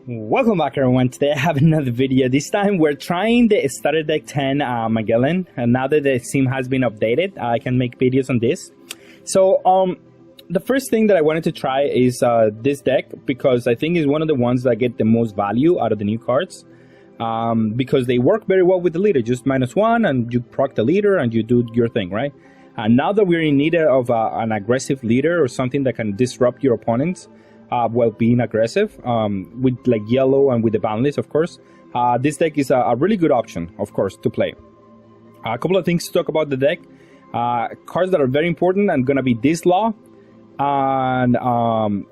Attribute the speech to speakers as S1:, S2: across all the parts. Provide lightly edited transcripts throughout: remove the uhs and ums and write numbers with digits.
S1: Welcome back everyone. Today I have another video. This time we're trying the starter deck 10 Magellan, and now that the sim has been updated, I can make videos on this. So the first thing that I wanted to try is this deck, because I think it's one of the ones that get the most value out of the new cards, because they work very well with the leader. Just -1 and you proc the leader and you do your thing, right? And now that we're in need of an aggressive leader or something that can disrupt your opponents while being aggressive, with like yellow and with the boundless, of course, this deck is a really good option, of course, to play. A couple of things to talk about the deck. Cards that are very important and gonna be this law and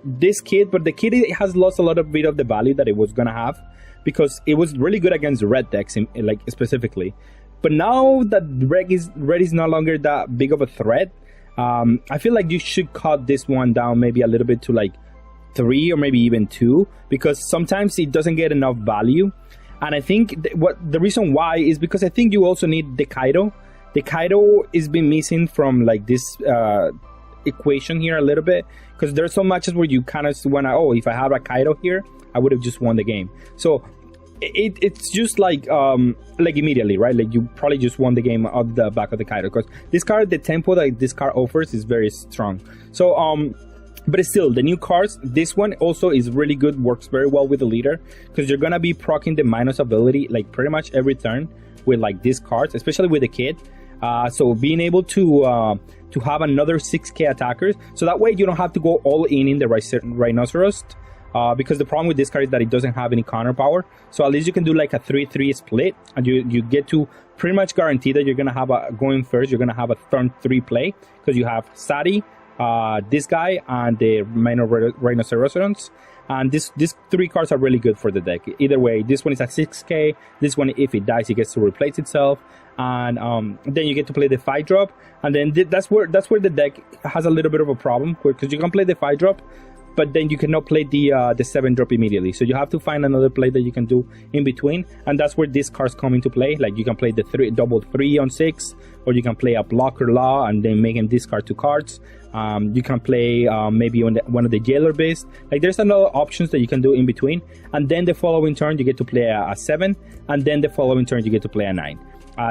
S1: this kid, but the kid has lost a lot of bit of the value that it was gonna have, because it was really good against red decks, like specifically. But now that red is no longer that big of a threat, I feel like you should cut this one down maybe a little bit to like 3 or maybe even 2, because sometimes it doesn't get enough value. And I think the reason why is because I think you also need the Kaido. The Kaido is been missing from like this equation here a little bit, because there's some matches where you kind of want to, oh, if I have a Kaido here, I would have just won the game. So it's just like immediately, right? Like you probably just won the game out the back of the Kaido, because this card, the tempo that this card offers is very strong. So but still, the new cards, this one also is really good, works very well with the leader, because you're gonna be proccing the minus ability like pretty much every turn with like these cards, especially with the kid. So being able to have another 6k attackers, so that way you don't have to go all in the rhinoceros, because the problem with this card is that it doesn't have any counter power. So at least you can do like a 3-3 split, and you get to pretty much guarantee that you're gonna have going first, you're gonna have a turn 3 play, because you have Sadi, this guy, and the minor rhinoceros. And these 3 cards are really good for the deck. Either way, this one is at 6k, this one, if it dies, it gets to replace itself, and then you get to play the 5-drop, and then that's where the deck has a little bit of a problem, because you can play the 5-drop, but then you cannot play the 7-drop immediately. So you have to find another play that you can do in between, and that's where these cards come into play. Like you can play the double 3 on 6, or you can play a blocker law and then make him discard 2 cards. You can play maybe on one of the jailer based. Like there's another options that you can do in between, and then the following turn you get to play a 7, and then the following turn you get to play a 9.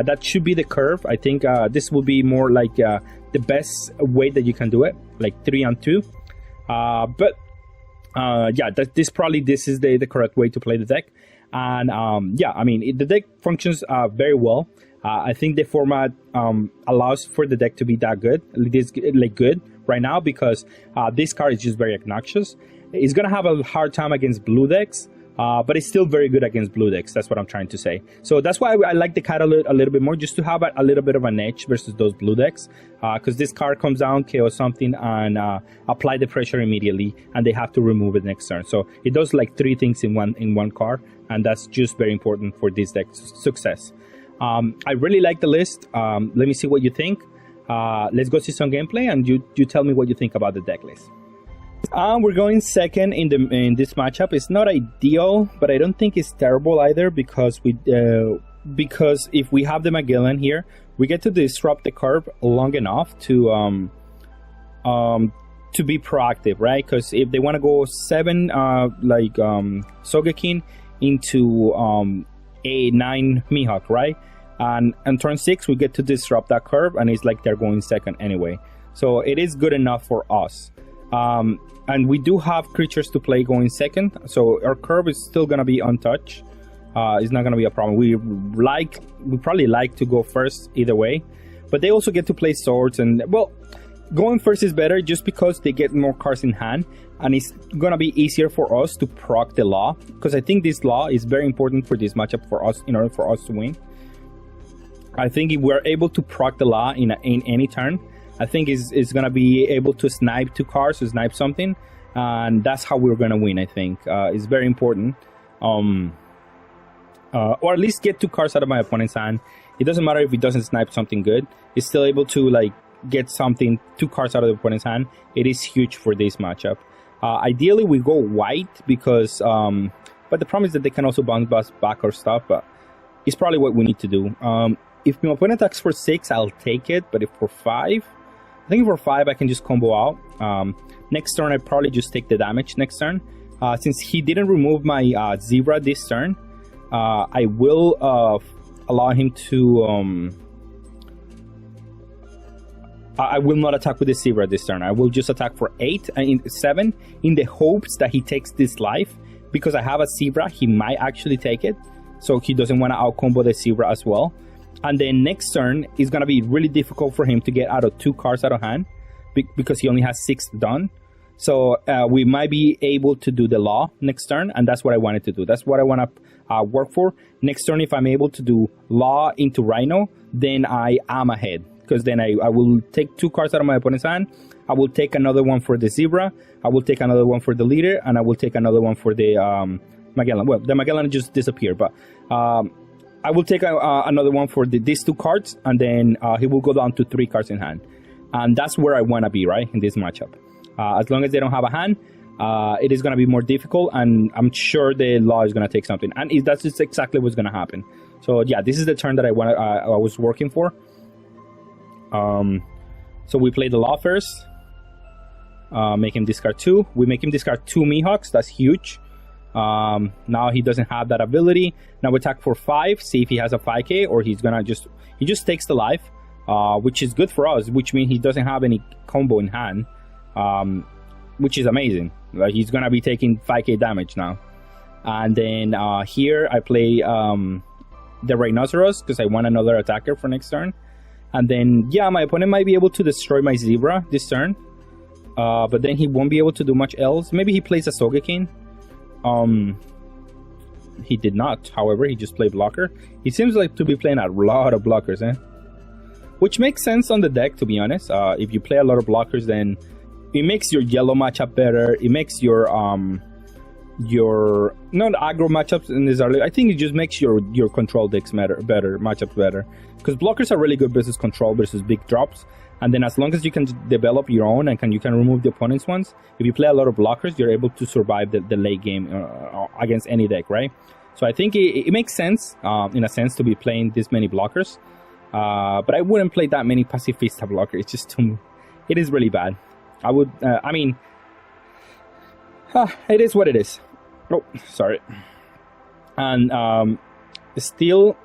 S1: That should be the curve. I think this will be more like the best way that you can do it, like 3 on 2. But yeah, this is the correct way to play the deck. And yeah, I mean, the deck functions very well. I think the format allows for the deck to be that good, good right now, because this card is just very obnoxious. It's gonna have a hard time against blue decks, but it's still very good against blue decks. That's what I'm trying to say. So that's why I like the card a little bit more, just to have a little bit of an edge versus those blue decks, because this card comes down, KO something, and apply the pressure immediately, and they have to remove it next turn. So it does like 3 things in one card, and that's just very important for this deck's success. I really like the list. Let me see what you think. Let's go see some gameplay, and you tell me what you think about the deck list. We're going second in this matchup. It's not ideal, but I don't think it's terrible either, because if we have the Magellan here, we get to disrupt the curve long enough to be proactive, right? Because if they want to go 7 Sogeking into a 9 Mihawk, right? And turn 6 we get to disrupt that curve, and it's like they're going second anyway. So it is good enough for us. And we do have creatures to play going second, so our curve is still gonna be untouched. It's not gonna be a problem. We probably like to go first either way, but they also get to play swords, and well, going first is better just because they get more cards in hand, and it's gonna be easier for us to proc the law, because I think this law is very important for this matchup for us in order for us to win. I think if we're able to proc the law in any turn, I think it's gonna be able to snipe 2 cards, to snipe something, and that's how we're gonna win. I think it's very important, or at least get 2 cards out of my opponent's hand. It doesn't matter if it doesn't snipe something good; it's still able to like get something, 2 cards out of the opponent's hand. It is huge for this matchup. Ideally, we go white, because but the problem is that they can also bounce back or stuff. But it's probably what we need to do. If my opponent attacks for 6, I'll take it. But if for 5. I think for 5 I can just combo out. Next turn I probably just take the damage next turn. Since he didn't remove my zebra this turn, I will allow him to... I will not attack with the zebra this turn. I will just attack for 8 and 7 in the hopes that he takes this life. Because I have a zebra, he might actually take it. So he doesn't want to out-combo the zebra as well. And then next turn, it's going to be really difficult for him to get out of 2 cards out of hand. Because he only has 6 done. So we might be able to do the law next turn. And that's what I wanted to do. That's what I want to work for. Next turn, if I'm able to do law into Rhino, then I am ahead. Because then I will take 2 cards out of my opponent's hand. I will take another one for the zebra. I will take another one for the leader. And I will take another one for the Magellan. Well, the Magellan just disappeared. But I will take another one for these 2 cards. And then he will go down to 3 cards in hand. And that's where I want to be, right? In this matchup. As long as they don't have a hand, it is going to be more difficult. And I'm sure the law is going to take something. And that's just exactly what's going to happen. So yeah, this is the turn that I was working for. So we play the law first, make him discard 2. We make him discard 2 Mihawks. That's huge. Now he doesn't have that ability. Now we attack for 5, see if he has a 5k, or he just takes the life, which is good for us, which means he doesn't have any combo in hand, which is amazing. Like, he's gonna be taking 5k damage now. And then here I play the Rhinoceros because I want another attacker for next turn. And then, yeah, my opponent might be able to destroy my zebra this turn. But then he won't be able to do much else. Maybe he plays a Sogeking. He did not. However, he just played blocker. He seems like to be playing a lot of blockers, eh? Which makes sense on the deck, to be honest. If you play a lot of blockers, then it makes your yellow matchup better. It makes your not aggro matchups in this early. I think it just makes your control decks better matchups better, because blockers are really good versus control versus big drops. And then as long as you can develop your own and you can remove the opponent's ones, if you play a lot of blockers, you're able to survive the late game against any deck, right? So I think it makes sense in a sense to be playing this many blockers, but I wouldn't play that many Pacifista blockers. It's just too, it is really bad. I would I mean, it is what it is. Oh, sorry. And still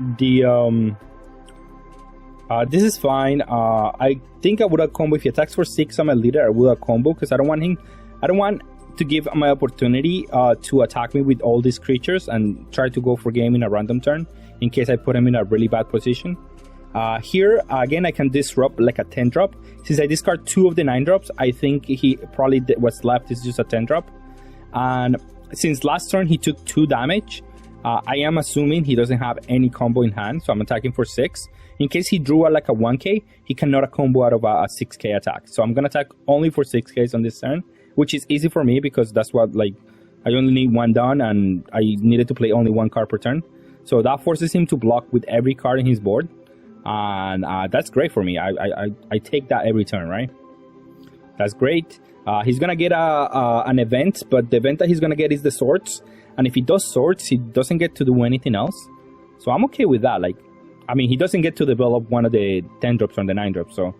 S1: the this is fine. I think I would have combo if he attacks for 6 on my leader. I would have combo because I don't want to give my opportunity to attack me with all these creatures and try to go for game in a random turn in case I put him in a really bad position. Here again, I can disrupt like a 10 drop. Since I discard 2 of the 9 drops, I think he probably what's left is just a 10 drop. And since last turn he took 2 damage, I am assuming he doesn't have any combo in hand, so I'm attacking for 6. In case he drew like a 1k, he cannot combo out of a 6k attack. So I'm gonna attack only for 6ks on this turn, which is easy for me because that's what, like, I only need 1 done and I needed to play only 1 card per turn. So that forces him to block with every card in his board, and that's great for me. I take that every turn, right? That's great. He's gonna get an event, but the event that he's gonna get is the swords. And if he does swords, he doesn't get to do anything else. So I'm okay with that. Like, I mean, he doesn't get to develop one of the 10 drops or the 9 drops. So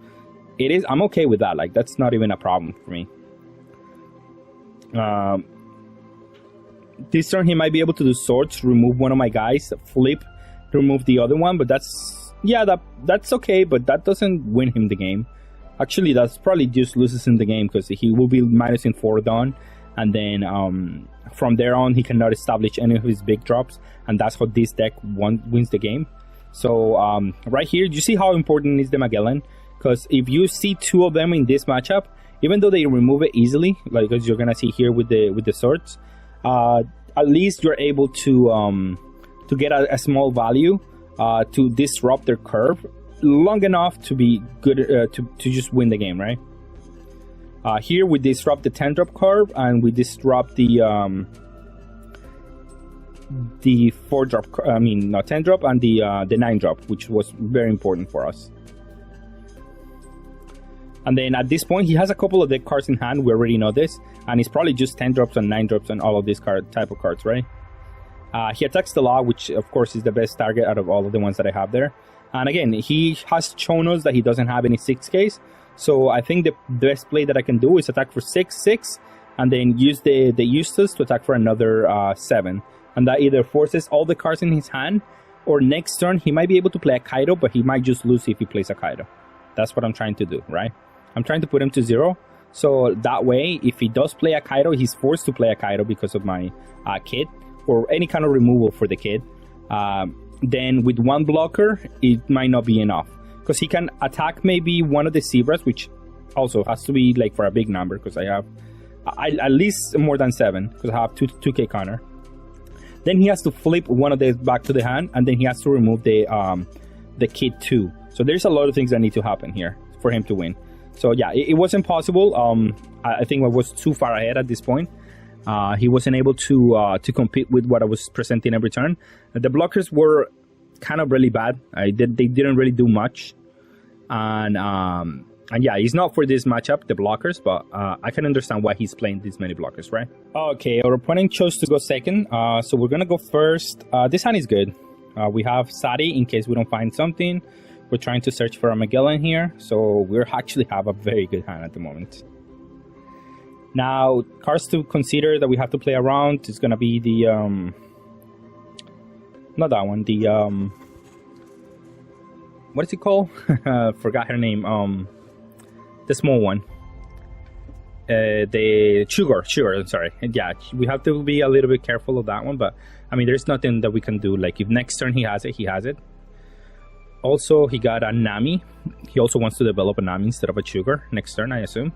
S1: I'm okay with that. Like, that's not even a problem for me. This turn he might be able to do swords, remove one of my guys, flip, remove the other one. But that's okay. But that doesn't win him the game. Actually, that's probably just loses him the game because he will be minusing 4 done. And then from there on, he cannot establish any of his big drops. And that's how this deck wins the game. So right here, you see how important is the Magellan? Because if you see 2 of them in this matchup, even though they remove it easily, like as you're gonna see here with the swords, at least you're able to get a small value to disrupt their curve long enough to be good to just win the game, right? Here we disrupt the 10 drop curve and we disrupt the 4 drop, I mean not 10 drop, and the 9 drop, which was very important for us. And then at this point he has a couple of deck cards in hand, we already know this, and it's probably just 10 drops and 9 drops and all of these type of cards, right? He attacks the law, which of course is the best target out of all of the ones that I have there. And again, he has shown us that he doesn't have any 6Ks. So I think the best play that I can do is attack for 6/6, and then use the Eustace to attack for another 7. And that either forces all the cards in his hand, or next turn he might be able to play a Kaido, but he might just lose if he plays a Kaido. That's what I'm trying to do, right? I'm trying to put him to 0. So that way, if he does play a Kaido, he's forced to play a Kaido because of my kid, or any kind of removal for the kid. Then with 1 blocker, it might not be enough. Because he can attack maybe one of the Zebras, which also has to be like for a big number, because I have at least more than 7, because I have 2k counter. Then he has to flip one of these back to the hand, and then he has to remove the kid too. So there's a lot of things that need to happen here for him to win. So yeah, it wasn't possible. I think I was too far ahead at this point. He wasn't able to compete with what I was presenting every turn. The blockers were kind of really bad. They didn't really do much, and yeah, he's not for this matchup, the blockers, but I can understand why he's playing this many blockers, right? Okay, our opponent chose to go second, so we're gonna go first. This hand is good. We have Sadi in case we don't find something. We're trying to search for a Magellan here, so we actually have a very good hand at the moment. Now, cards to consider that we have to play around is gonna be the not that one, the what is it called? Forgot her name. The small one. The sugar, I'm sorry. Yeah, we have to be a little bit careful of that one, but I mean, there's nothing that we can do. Like, if next turn he has it, he has it. Also, he got a Nami. He also wants to develop a Nami instead of a sugar next turn, I assume.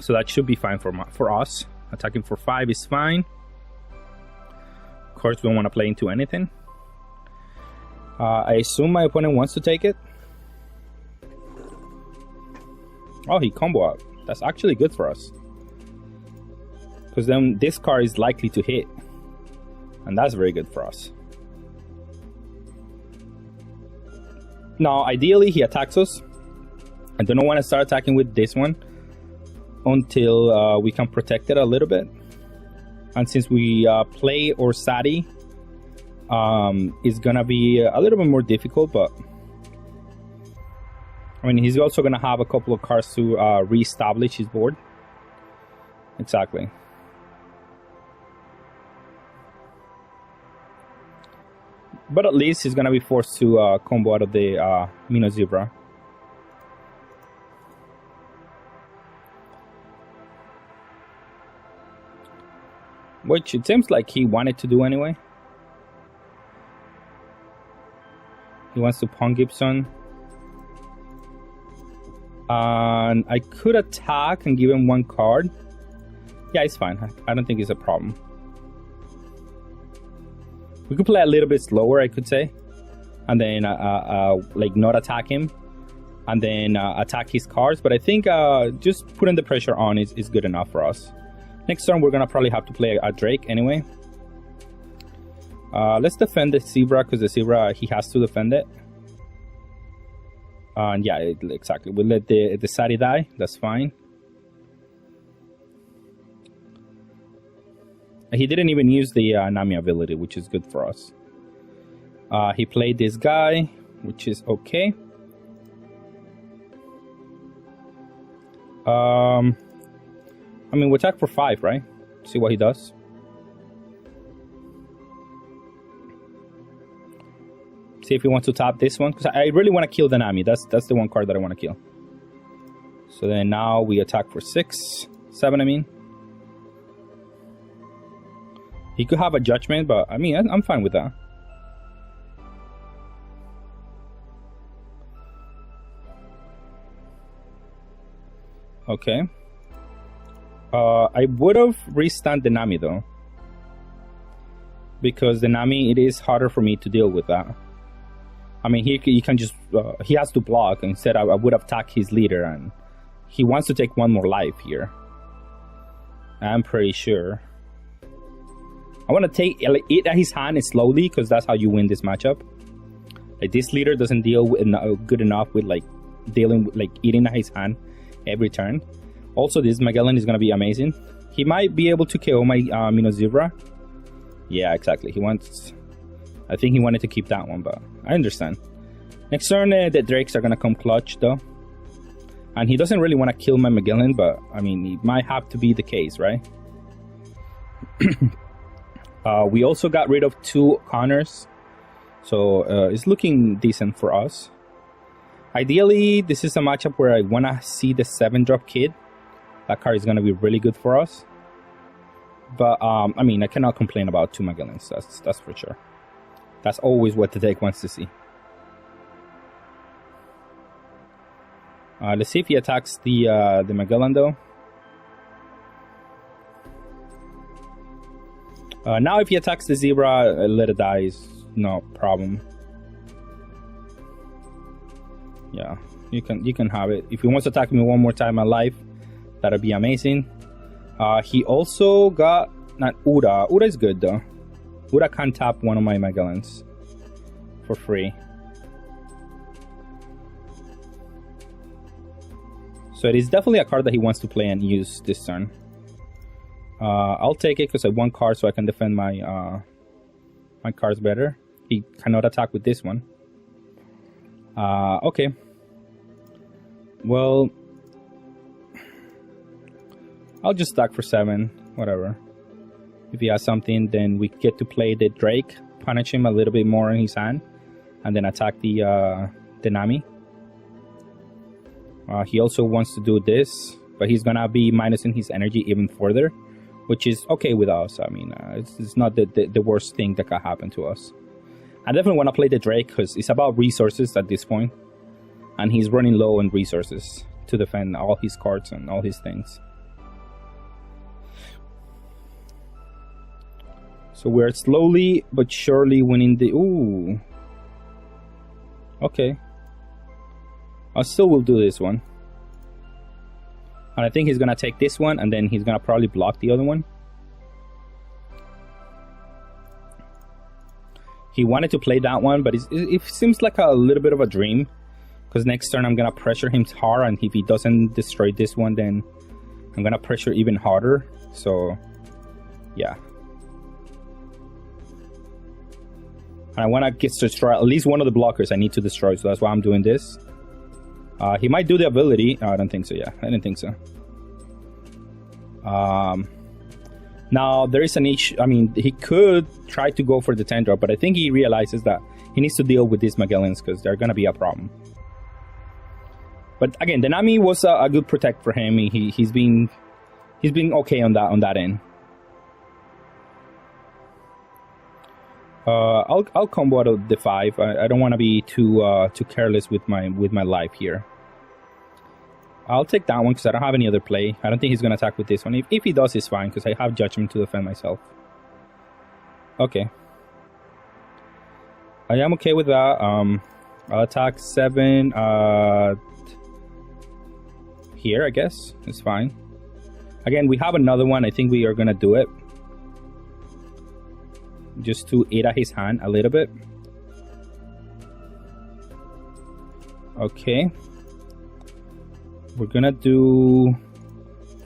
S1: So that should be fine for us. Attacking for 5 is fine. Of course, we don't want to play into anything. I assume my opponent wants to take it. Oh, he combo out. That's actually good for us. Because then this card is likely to hit. And that's very good for us. Now, ideally, he attacks us. I don't want to start attacking with this one until we can protect it a little bit. And since we play Orsatti, it's gonna be a little bit more difficult, but I mean, he's also gonna have a couple of cards to re-establish his board. Exactly. But at least he's gonna be forced to combo out of the Mino Zebra. Which it seems like he wanted to do anyway. He wants to pawn Gibson. And I could attack and give him 1 card. Yeah, it's fine. I don't think it's a problem. We could play a little bit slower, I could say. And then like not attack him. And then attack his cards. But I think just putting the pressure on is good enough for us. Next turn, we're going to probably have to play a Drake anyway. Let's defend the Zebra, because the Zebra, he has to defend it. And yeah, exactly. We'll let the Sadi die. That's fine. He didn't even use the Nami ability, which is good for us. He played this guy, which is okay. I mean, we attack for 5, right? See what he does. See if he wants to tap this one, because I really want to kill the Nami. That's the one card that I want to kill. So then now we attack for 7, I mean. He could have a judgment, but I mean, I'm fine with that. Okay. I would have restand the Nami though, because the Nami, it is harder for me to deal with that. I mean, he can just he has to block. Instead, I would have attacked his leader, and he wants to take 1 more life here. I'm pretty sure. I want to take it at his hand slowly, because that's how you win this matchup. Like, this leader doesn't deal with, good enough with like dealing with, like, eating at his hand every turn. Also, this Magellan is going to be amazing. He might be able to KO my Mino Zebra. Yeah, exactly. I think he wanted to keep that one, but I understand. Next turn, the Drakes are going to come clutch, though. And he doesn't really want to kill my Magellan, but I mean, it might have to be the case, right? We also got rid of 2 Connors, so it's looking decent for us. Ideally, this is a matchup where I want to see the 7-drop kid. That card is going to be really good for us. But, I mean, I cannot complain about 2 Magellans, that's for sure. That's always what the deck wants to see. Let's see if he attacks the Magellan, though. Now if he attacks the Zebra, let it die is no problem. Yeah, you can have it. If he wants to attack me one more time in life, that'd be amazing. He also got not Ura. Ura is good though. Ura can tap one of my Magellans for free. So it is definitely a card that he wants to play and use this turn. I'll take it because I have 1 card, so I can defend my my cards better. He cannot attack with this one. Okay. Well, I'll just stack for 7, whatever. If he has something, then we get to play the Drake, punish him a little bit more in his hand, and then attack the Nami. He also wants to do this, but he's gonna be minusing his energy even further, which is okay with us. I mean, it's not the worst thing that can happen to us. I definitely want to play the Drake because it's about resources at this point, and he's running low on resources to defend all his cards and all his things. So we're slowly but surely winning the... Ooh. Okay. I still will do this one. And I think he's going to take this one, and then he's going to probably block the other one. He wanted to play that one, but it seems like a little bit of a dream. Because next turn I'm going to pressure him hard, and if he doesn't destroy this one, then I'm going to pressure even harder. So, yeah. And I want to destroy at least one of the blockers I need to destroy, so that's why I'm doing this. He might do the ability. I don't think so, yeah. I didn't think so. Now, there is an issue. I mean, he could try to go for the 10-drop, but I think he realizes that he needs to deal with these Magellans because they're going to be a problem. But again, the Nami was a good protect for him. He's been okay on that end. I'll combo out of the 5. I don't want to be too careless with my life here. I'll take that one because I don't have any other play. I don't think he's going to attack with this one. If he does, it's fine because I have Judgment to defend myself. Okay. I am okay with that. I'll attack 7 here, I guess. It's fine. Again, we have another one. I think we are going to do it. Just to aid at his hand a little bit. Okay. We're gonna do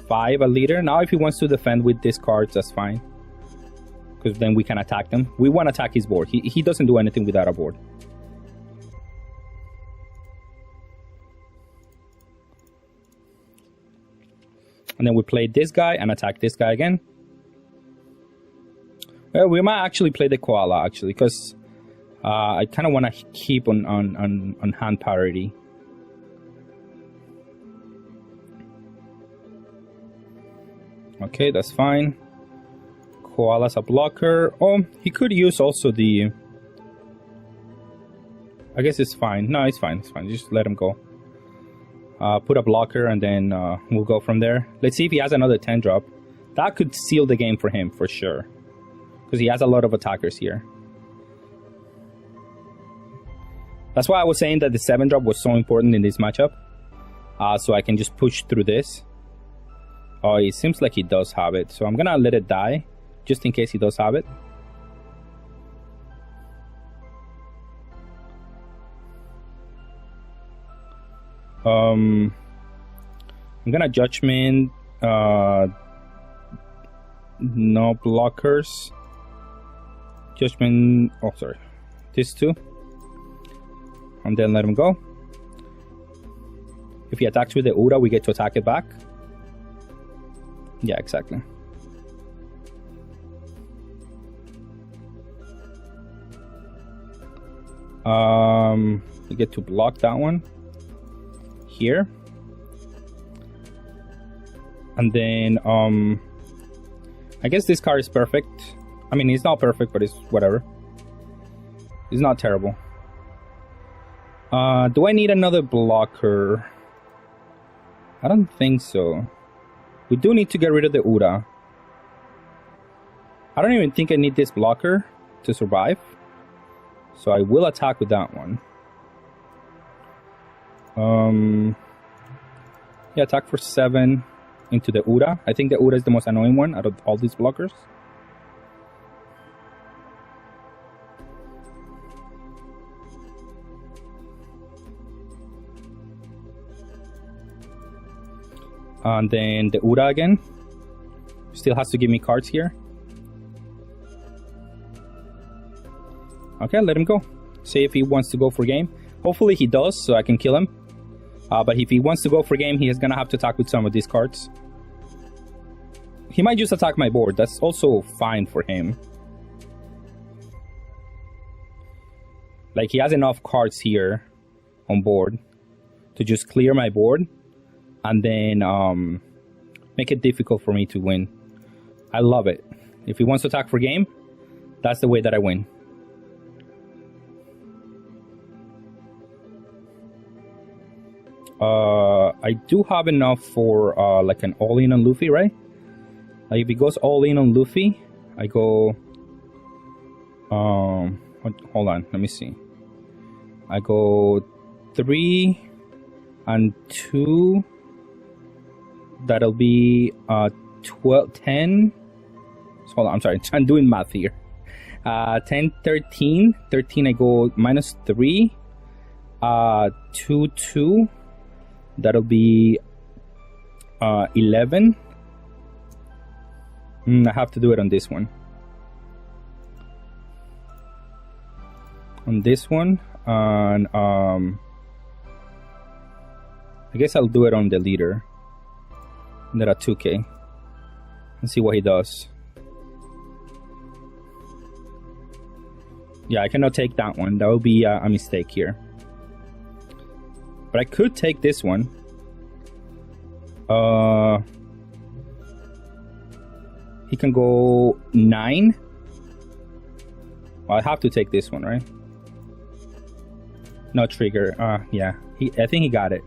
S1: 5 a leader. Now if he wants to defend with these cards, that's fine. Because then we can attack them. We want to attack his board. He doesn't do anything without a board. And then we play this guy and attack this guy again. Well, we might actually play the koala, actually, because I kind of want to keep on hand parity. Okay, that's fine. Koala's a blocker. Oh, he could use also the... I guess it's fine. No, it's fine. It's fine. Just let him go. Put a blocker and then we'll go from there. Let's see if he has another 10-drop. That could seal the game for him, for sure. Because he has a lot of attackers here. That's why I was saying that the 7-drop was so important in this matchup. So I can just push through this. Oh, it seems like he does have it. So I'm going to let it die. Just in case he does have it. I'm going to Judgment. No blockers. Judgment. Oh, sorry. These 2. And then let him go. If he attacks with the Ura, we get to attack it back. Yeah, exactly. We get to block that one here. And then, I guess this card is perfect. I mean, it's not perfect, but it's whatever. It's not terrible. Do I need another blocker? I don't think so. We do need to get rid of the Ura. I don't even think I need this blocker to survive. So I will attack with that one. Yeah, attack for 7 into the Ura. I think the Ura is the most annoying one out of all these blockers. And then the Ura again. Still has to give me cards here. Okay, let him go. See if he wants to go for game. Hopefully he does, so I can kill him. But if he wants to go for game, he is gonna have to attack with some of these cards. He might just attack my board. That's also fine for him. Like, he has enough cards here on board to just clear my board and then make it difficult for me to win. I love it. If he wants to attack for game, that's the way that I win. I do have enough for like an all-in on Luffy, right? Like, if he goes all-in on Luffy, I go... hold on, let me see. I go 3 and 2. That'll be 12, 10. So hold on, I'm sorry, I'm doing math here. 10, 13. 13, I go minus 3. 2, 2. That'll be 11. I have to do it on this one. On this one, and I guess I'll do it on the leader. There are 2k. And see what he does. Yeah, I cannot take that one. That would be a mistake here. But I could take this one. He can go 9. Well, I have to take this one, right? No trigger. Yeah. I think he got it.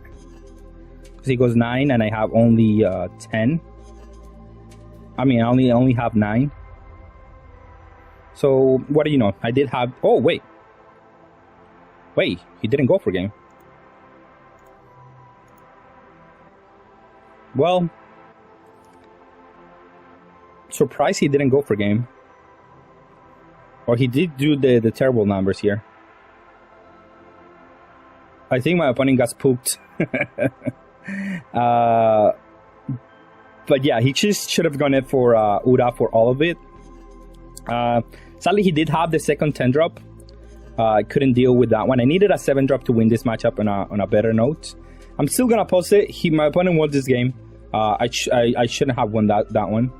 S1: Because he goes 9 and I have only 10. I mean, I only have 9. So, what do you know? I did have... Oh, wait. Wait, he didn't go for game. Well, surprised he didn't go for game. Or he did do the terrible numbers here. I think my opponent got spooked. But yeah, he just should have gone in for Ura for all of it. Sadly, he did have the second 10 drop. I couldn't deal with that one. I needed a 7 drop to win this matchup on a better note. I'm still gonna post it. My opponent won this game. I shouldn't have won that one.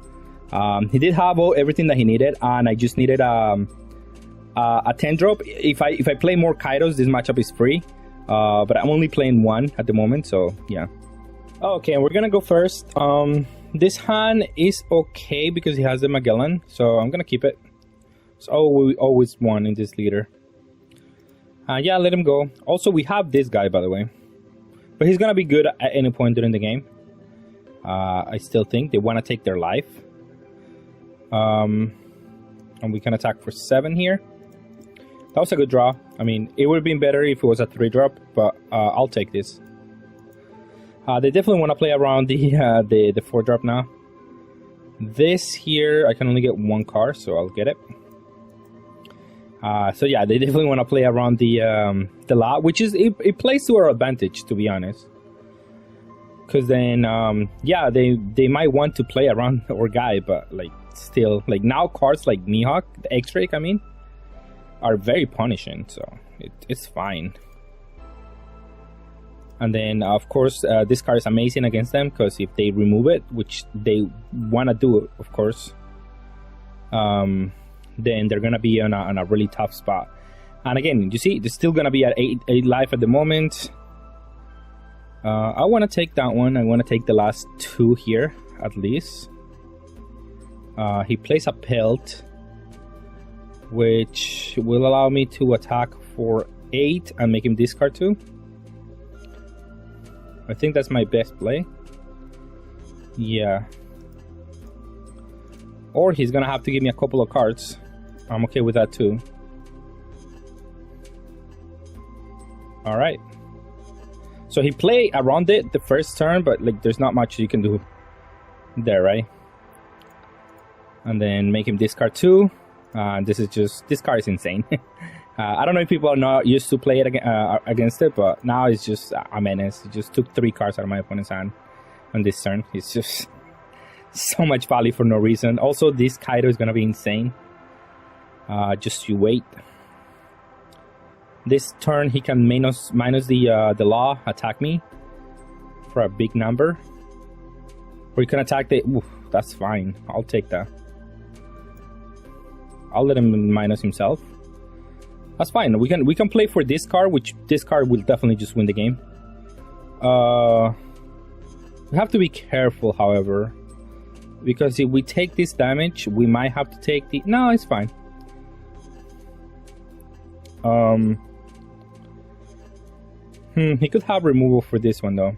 S1: He did have everything that he needed, and I just needed a 10 drop. If I play more Kairos, this matchup is free. But I'm only playing 1 at the moment, so yeah. Okay, we're gonna go first. This hand is okay because he has the Magellan, so I'm gonna keep it. So we always won in this leader. Yeah, let him go. Also, we have this guy, by the way. But he's gonna be good at any point during the game. I still think they want to take their life. And we can attack for 7 here. That was a good draw. I mean, it would have been better if it was a 3 drop, but I'll take this. They definitely want to play around the 4 drop now. This here, I can only get 1 card, so I'll get it. So yeah, they definitely want to play around the lot, which is it plays to our advantage, to be honest. Because then, yeah, they might want to play around our guy, but like still, like now cards like Mihawk, the X-Drake, I mean, are very punishing, so it's fine. And then, of course, this card is amazing against them, because if they remove it, which they want to do, of course, then they're going to be on a really tough spot. And again, you see, they're still going to be at 8 life at the moment. I want to take that one. I want to take the last 2 here, at least. He plays a pelt, which will allow me to attack for 8 and make him discard 2. I think that's my best play. Yeah. Or he's gonna have to give me a couple of cards. I'm okay with that too. Alright. So he played around it the first turn, but like there's not much you can do there, right? And then make him discard 2. This card is insane. I don't know if people are not used to play it against it, but now it's just a menace. It just took 3 cards out of my opponent's hand on this turn. It's just so much value for no reason. Also, this Kaido is gonna be insane. Just you wait. This turn he can minus the law, attack me for a big number, or you can attack the. Oof, that's fine. I'll take that. I'll let him minus himself. That's fine. We can play for this card, which this card will definitely just win the game. We have to be careful, however, because if we take this damage, we might have to take the. No, it's fine. He could have removal for this one though.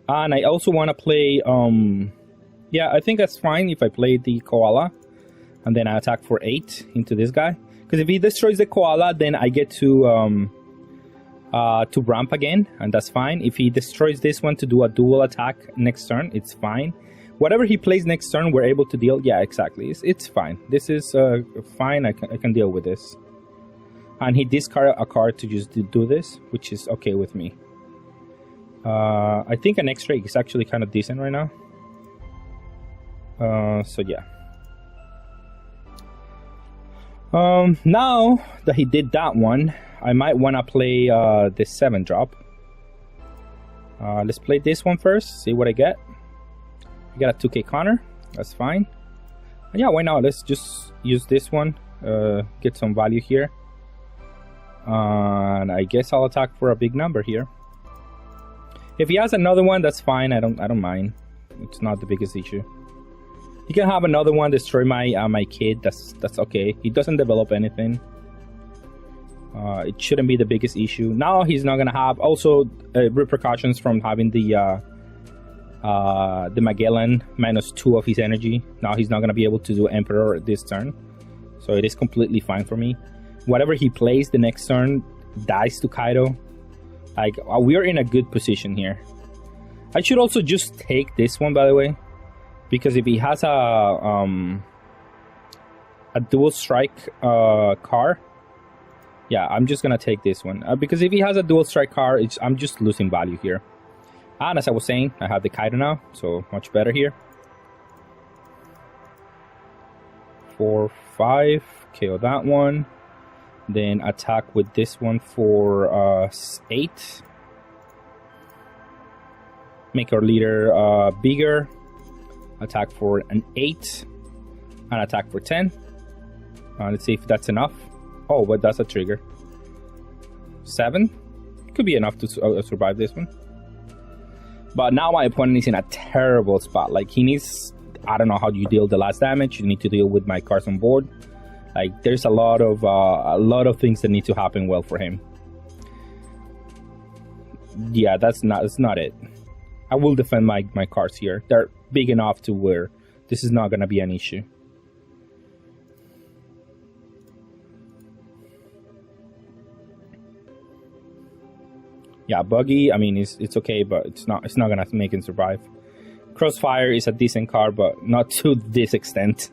S1: And I also want to play. Yeah, I think that's fine if I play the koala. And then I attack for 8 into this guy. Because if he destroys the koala, then I get to ramp again, and that's fine. If he destroys this one to do a dual attack next turn, it's fine. Whatever he plays next turn, we're able to deal. Yeah, exactly. It's fine. This is fine. I can deal with this. And he discarded a card to just do this, which is okay with me. I think an X-ray is actually kind of decent right now. So yeah. Now that he did that one, I might want to play this 7 drop. Let's play this one first, see what I get. I got a 2k counter, that's fine. And yeah, why not? Let's just use this one, get some value here. And I guess I'll attack for a big number here. If he has another one, that's fine. I don't mind. It's not the biggest issue. He can have another one destroy my kid. That's okay. He doesn't develop anything. It shouldn't be the biggest issue. Now he's not gonna have also repercussions from having the Magellan -2 of his energy. Now he's not gonna be able to do Emperor this turn, so it is completely fine for me. Whatever he plays the next turn dies to Kaido. Like we are in a good position here. I should also just take this one, by the way. Because if he has a dual strike car, yeah, I'm just gonna take this one. Because if he has a dual strike car, I'm just losing value here. And as I was saying, I have the Kaido now, so much better here. 4, 5, KO that one. Then attack with this one for 8. Make our leader bigger. Attack for an 8 and attack for 10. Let's see if that's enough. Oh, but that's a trigger. 7 could be enough to survive this one. But now my opponent is in a terrible spot. Like he needs, I don't know how you deal the last damage. You need to deal with my cards on board. Like there's a lot of things that need to happen well for him. Yeah, that's not it. I will defend my cards here. They're big enough to where this is not going to be an issue. Yeah, Buggy, I mean, it's okay, but it's not going to make him survive. Crossfire is a decent card, but not to this extent.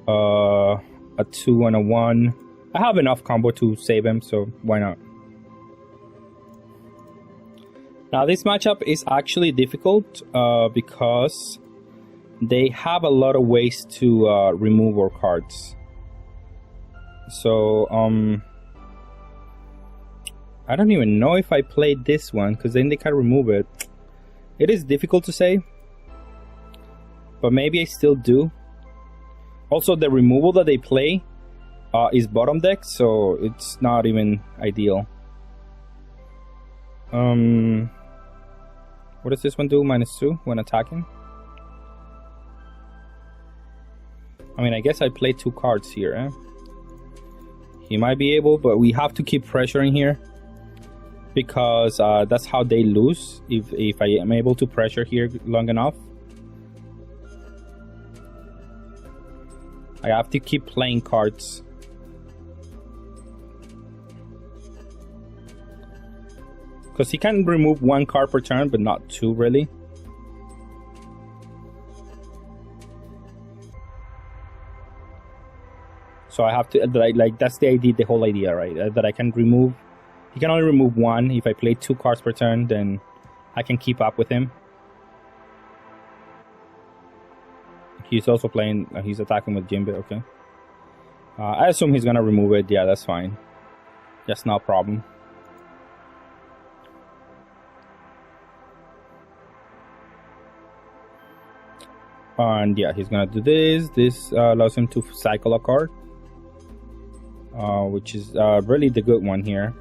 S1: A 2 and a 1. I have enough combo to save him, so why not? Now this matchup is actually difficult because they have a lot of ways to remove our cards. So I don't even know if I played this one, because then they can remove it. It is difficult to say, but maybe I still do. Also, the removal that they play is bottom deck, so it's not even ideal. What does this one do? -2 when attacking? I mean, I guess I play 2 cards here, eh? He might be able, but we have to keep pressuring here, because that's how they lose, if I am able to pressure here long enough. I have to keep playing cards. Because he can remove 1 card per turn, but not 2 really. So I have to, like, that's the idea, the whole idea, right? That I can remove, he can only remove 1. If I play 2 cards per turn, then I can keep up with him. He's also playing, he's attacking with Jinbe, okay. I assume he's gonna remove it, yeah, that's fine. That's no problem. And yeah, he's gonna do this. This allows him to cycle a card, which is really the good one here.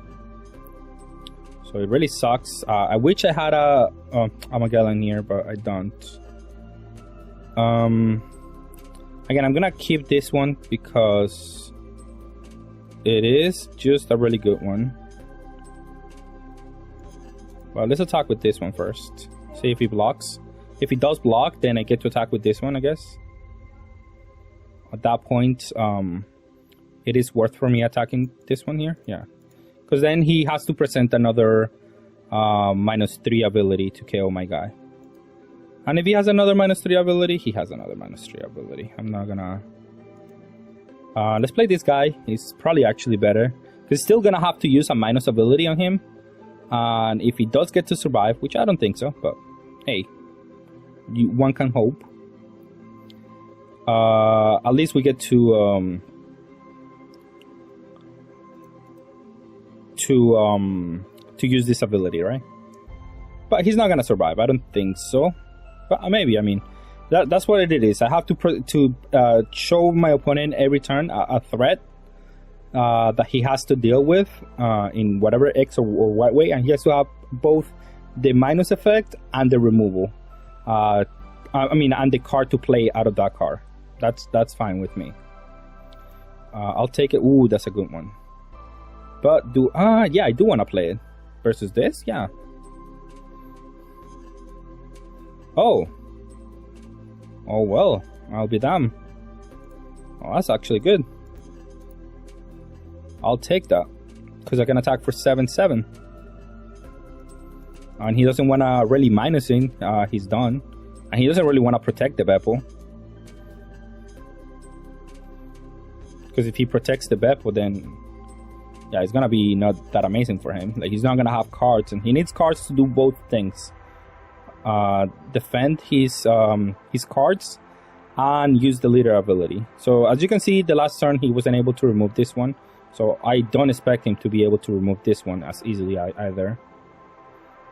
S1: So it really sucks. I wish I had a Magellan here, but I don't. Again, I'm gonna keep this one because it is just a really good one. Well, let's attack with this one first. See if he blocks. If he does block, then I get to attack with this one, I guess. At that point, it is worth for me attacking this one here. Yeah. Because then he has to present another -3 ability to KO my guy. And if he has another -3 ability, he has another -3 ability. I'm not gonna... let's play this guy. He's probably actually better. He's still gonna have to use a minus ability on him. And if he does get to survive, which I don't think so, but hey, one can hope. At least we get to use this ability, right? But he's not gonna survive. I don't think so. But maybe. I mean, that's what it is. I have to show my opponent every turn a threat that he has to deal with in whatever X or Y way, and he has to have both the minus effect and the removal. I mean, and the card to play out of that card. That's fine with me. I'll take it. Ooh, that's a good one. But yeah, I do want to play it versus this. Yeah. Oh well, I'll be damned. Oh, that's actually good. I'll take that because I can attack for 7/7, and he doesn't want to really minusing. He's done, and he doesn't really want to protect the Beppo, because if he protects the Beppo, then yeah, it's gonna be not that amazing for him. Like, he's not gonna have cards, and he needs cards to do both things. Defend his cards and use the leader ability. So as you can see, the last turn he wasn't able to remove this one, so I don't expect him to be able to remove this one as easily either.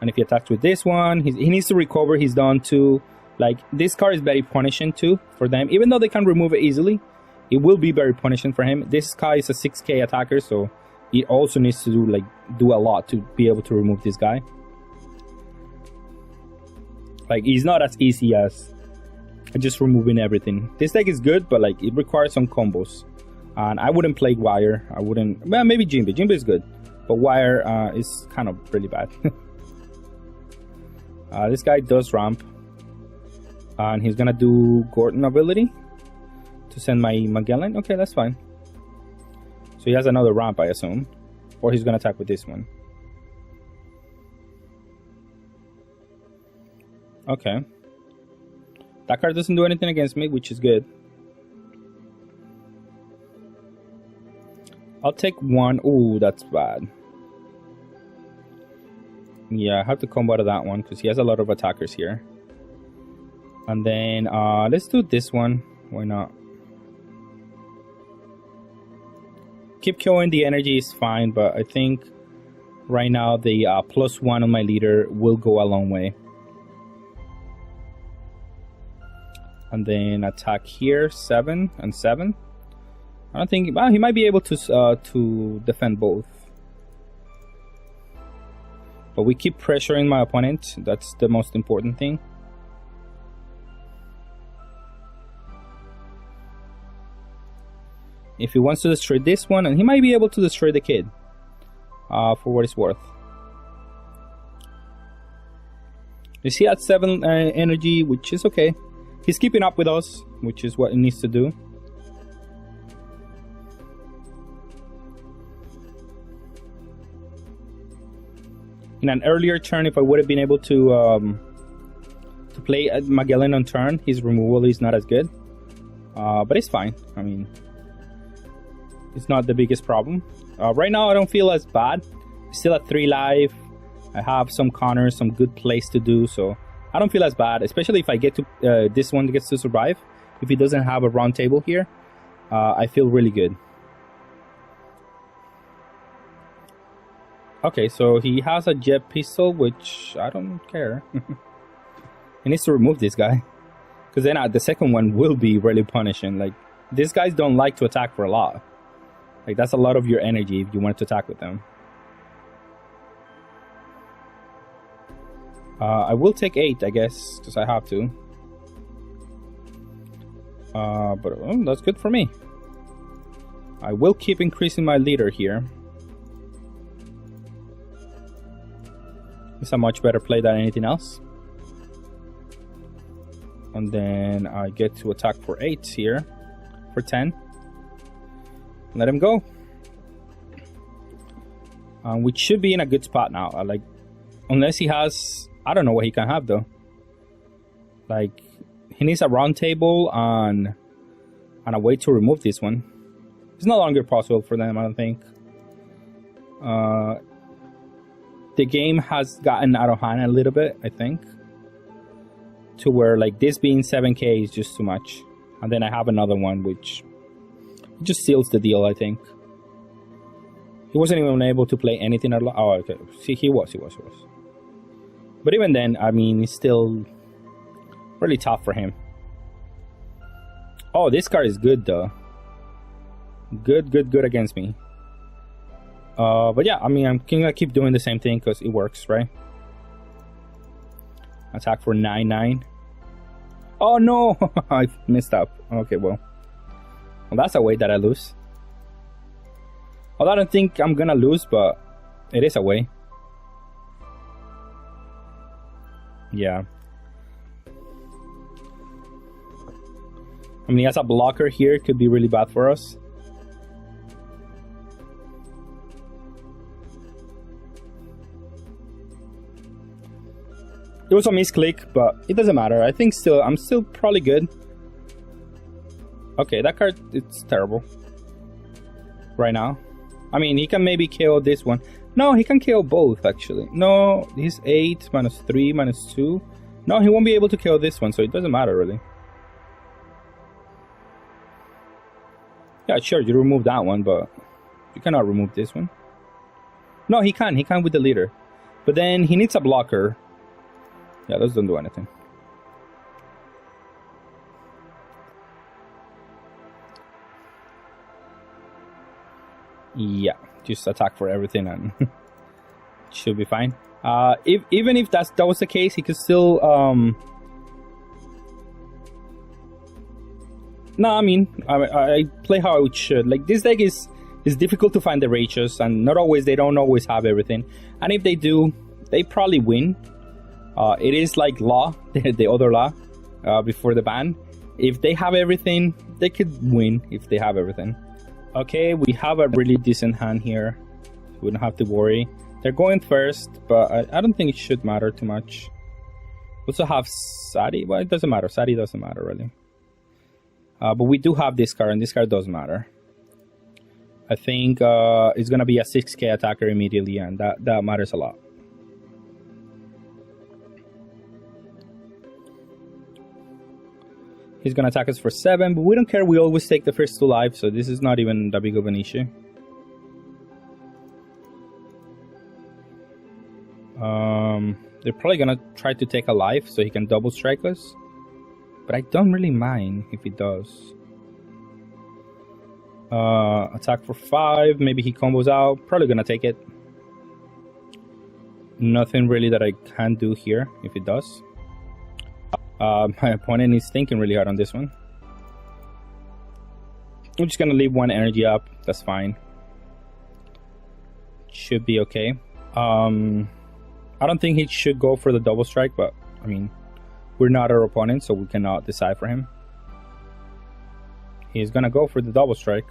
S1: And if he attacks with this one, he needs to recover his done too. Like, this card is very punishing too for them. Even though they can remove it easily, it will be very punishing for him. This guy is a 6k attacker, so he also needs to do a lot to be able to remove this guy. Like, he's not as easy as just removing everything. This deck is good, but like, it requires some combos. And I wouldn't play Wire. I wouldn't... Well, maybe Jinbe. Jinbe is good. But Wire is kind of really bad. This guy does ramp. And he's gonna do Gordon ability to send my Magellan. Okay, that's fine. So he has another ramp, I assume. Or he's gonna attack with this one. Okay. That card doesn't do anything against me, which is good. I'll take one. Ooh, that's bad. Yeah, I have to combo out of that one because he has a lot of attackers here. And then let's do this one. Why not? Keep killing the energy is fine, but I think right now the +1 on my leader will go a long way. And then attack here, 7 and 7. I don't think, well, he might be able to defend both. But we keep pressuring my opponent. That's the most important thing. If he wants to destroy this one, and he might be able to destroy the kid, for what it's worth. You see at 7 energy, which is okay. He's keeping up with us, which is what he needs to do. In an earlier turn, if I would have been able to play Magellan on turn, his removal is not as good. But it's fine. I mean, it's not the biggest problem. Right now, I don't feel as bad. Still at 3 life. I have some counters, some good plays to do, so I don't feel as bad. Especially if I get to this one gets to survive. If he doesn't have a round table here, I feel really good. Okay, so he has a jet pistol, which I don't care. He needs to remove this guy, because then the second one will be really punishing. Like, these guys don't like to attack for a lot. Like, that's a lot of your energy if you want to attack with them. I will take 8, I guess, because I have to. But that's good for me. I will keep increasing my leader here. It's a much better play than anything else. And then I get to attack for 8 here. For 10. Let him go. We should be in a good spot now. Like, unless he has... I don't know what he can have, though. Like, he needs a round table and a way to remove this one. It's no longer possible for them, I don't think. The game has gotten out of hand a little bit, I think. To where, like, this being 7k is just too much. And then I have another one, which just seals the deal, I think. He wasn't even able to play anything at all. Oh, okay. See, he was. But even then, I mean, it's still really tough for him. Oh, this card is good, though. Good against me. But yeah, I mean, I'm gonna keep doing the same thing because it works, right? Attack for 9/9. Oh no, I messed up. Okay, well, that's a way that I lose. Although I don't think I'm gonna lose, but it is a way. Yeah. I mean, as a blocker here, it could be really bad for us. It was a misclick, but it doesn't matter. I think I'm still probably good. Okay, that card, it's terrible. Right now. I mean, he can maybe kill this one. No, he can kill both, actually. No, he's 8, -3, -2. No, he won't be able to kill this one, so it doesn't matter, really. Yeah, sure, you remove that one, but you cannot remove this one. No, he can with the leader. But then he needs a blocker. Yeah, those don't do anything. Yeah, just attack for everything and should be fine. Even if that was the case, he could still no, I mean, I play how it should. Like, this deck is difficult to find the ratios, and they don't always have everything. And if they do, they probably win. It is like Law, the other Law, before the ban. If they have everything, they could win if they have everything. Okay, we have a really decent hand here. We don't have to worry. They're going first, but I don't think it should matter too much. We also have Sadi. Well, it doesn't matter. Sadi doesn't matter, really. But we do have this card, and this card does matter. I think it's going to be a 6k attacker immediately, and that matters a lot. He's gonna attack us for 7, but we don't care. We always take the first 2 lives, so this is not even that big of an issue. They're probably gonna try to take a life so he can double strike us, but I don't really mind if he does. Attack for 5, maybe he combos out. Probably gonna take it. Nothing really that I can do here if it does. My opponent is thinking really hard on this one. I'm just gonna leave 1 energy up. That's fine. Should be okay. I don't think he should go for the double strike, but I mean, we're not our opponent, so we cannot decide for him. He's gonna go for the double strike.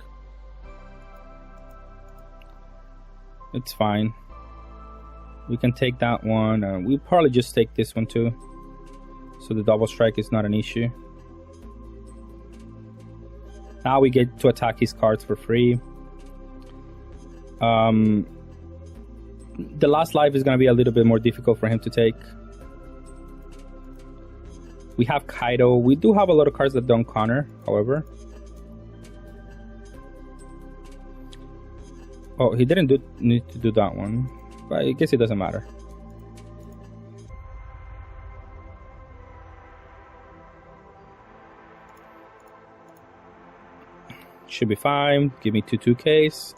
S1: It's fine. We can take that one. We'll probably just take this one too. So the double strike is not an issue. Now we get to attack his cards for free. The last life is going to be a little bit more difficult for him to take. We have Kaido. We do have a lot of cards that don't counter, however. Oh, he didn't need to do that one. But I guess it doesn't matter. Should be fine. Give me 2/2Ks.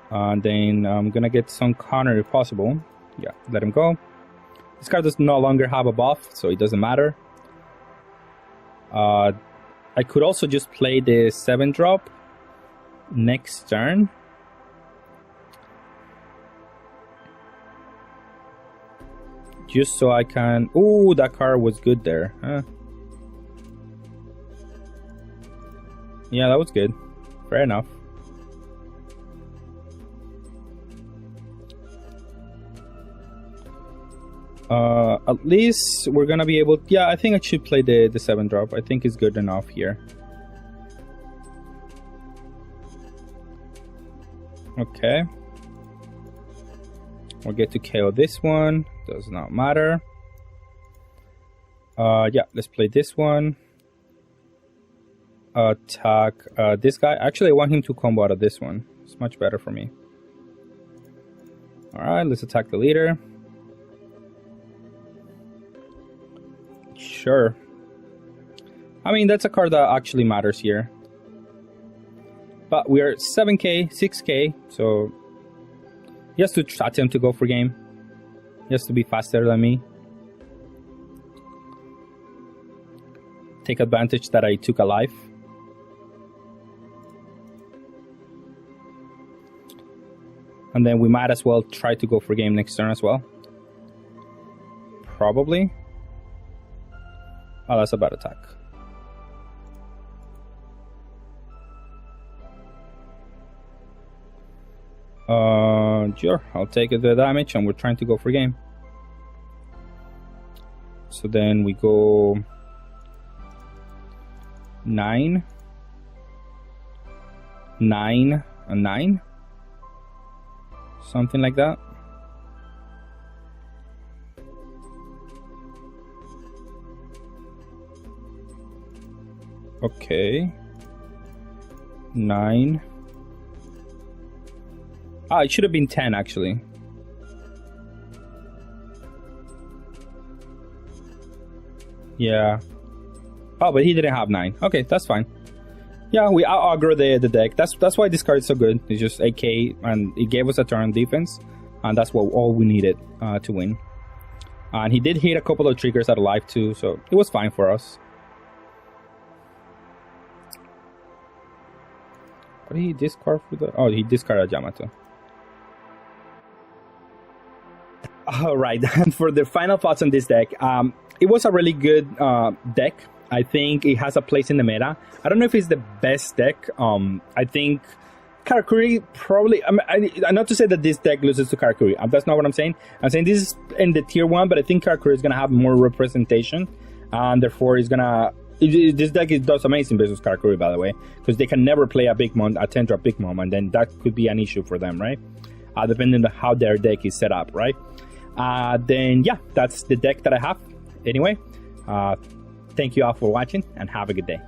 S1: And then I'm gonna get some counter if possible. Yeah, let him go. This card does no longer have a buff, so it doesn't matter. I could also just play the 7-drop next turn. Just so I can... Ooh, that card was good there. Huh? Yeah, that was good. Fair enough. At least we're gonna be able... Yeah, I think I should play the 7-drop. I think it's good enough here. Okay. We'll get to KO this one. Does not matter. Yeah, let's play this one. Attack this guy. Actually, I want him to combo out of this one. It's much better for me. Alright, let's attack the leader. Sure. I mean, that's a card that actually matters here. But we are 7k, 6k, so he has to attempt to go for game. He has to be faster than me. Take advantage that I took a life. And then we might as well try to go for game next turn as well. Probably. Oh, that's a bad attack. Sure, I'll take the damage and we're trying to go for game. So then we go 9, 9, and 9. Something like that. Okay. 9. Ah, it should have been 10 actually. Yeah. Oh, but he didn't have 9. Okay, that's fine. Yeah, we out-aggro the deck. That's why this card is so good. It's just AK, and it gave us a turn on defense, and that's what all we needed to win. And he did hit a couple of triggers out of life too, so it was fine for us. What did he discard for the... Oh, he discarded Yamato. Alright, and for the final thoughts on this deck, it was a really good deck. I think it has a place in the meta. I don't know if it's the best deck. I think Karakuri probably... I'm not to say that this deck loses to Karakuri. That's not what I'm saying. I'm saying this is in the tier 1, but I think Karakuri is going to have more representation. And therefore, it's going to... This deck does amazing versus Karakuri, by the way. Because they can never play a big mom, a 10-drop big mom. And then that could be an issue for them, right? Depending on how their deck is set up, right? Then, yeah, that's the deck that I have. Anyway, Thank you all for watching and have a good day.